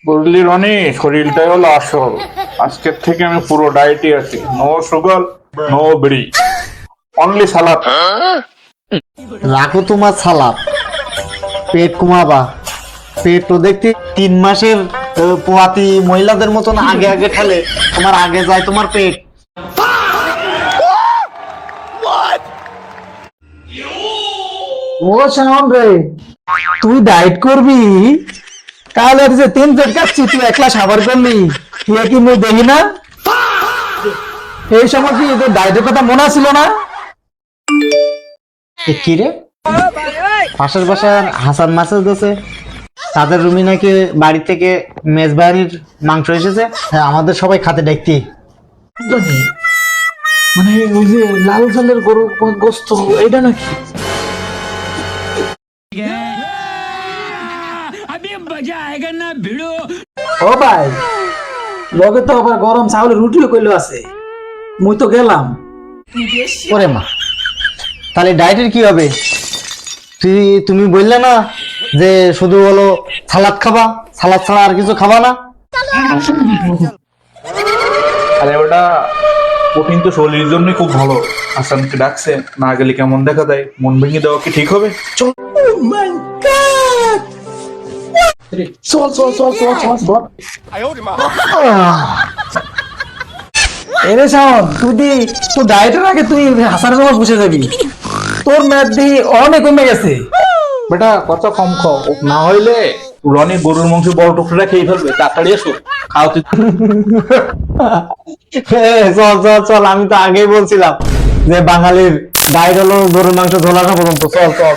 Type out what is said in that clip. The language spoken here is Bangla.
বুঝলি রনি, শরীরটাই হলো আসল। আজকের থেকে আমি পুরো ডায়েটে আছি। নো সুগার, নো বিড়ি, অনলি সালাদ। রাখো তোমার সালাদ, পেট কমাবা। পেট তো দেখতে 3 মাসের পোয়াতি মহিলাদের মতন আগে আগে ঠেলে, তোমার আগে যায় তোমার পেট। ও শাওন রে, তুই ডায়েট করবি? তাহলে যে 3 প্লেট খাচ্ছি তুই একলা সাবার করলি, তুই কি মুই দেখি না? এই সময় কি তোর ডায়েটের কথা মনে ছিল না? কি রে, পাশের বাসার হাসান মাসের দোষে তাদের রুমি নাকি বাড়ি থেকে মেজবাড়ির মাংস এসেছে, হ্যাঁ আমাদের সবাই খাতে দেখতি। মানে ওই যে লাল চালের গরু গোস্ত, এটা নাকি? ও ভাই, লগে তো আবার গরম চাউলের রুটিও কইলো আছে, মুই তো গেলাম। ওরে মা, তাহলে ডায়েটের কি হবে? তুমি বললে না যে শুধু হলো সালাদ খাবা, সালাদ ছাড়া আর কিছু খাবা না? আরে ওটা প্রোটিন তো শরীরের জন্য খুব ভালো। হাসানকে ডাকছে, না গেলে কেমন দেখা যায়? মন ভেঙে দেওয়া কি ঠিক হবে? চল। চল চল চল চল চল চল। এরে শাওন, তুই ডায়েটের আগে তুই হাসানের সময় বসে যাবি, তোর ম্যাথ দিয়ে অনেক কমে গেছে। বেটা কথা কম খাও, না হইলে রনি গরুর মাংস বড় টুকরা খেয়ে ফেলবে। তাড়াতাড়ি এসো, খাও তুই। চল চল চল, আমি তো আগেই বলছিলাম যে বাঙালির ডায়েট হলো গরুর মাংস ধোলানো পর্যন্ত। চল চল।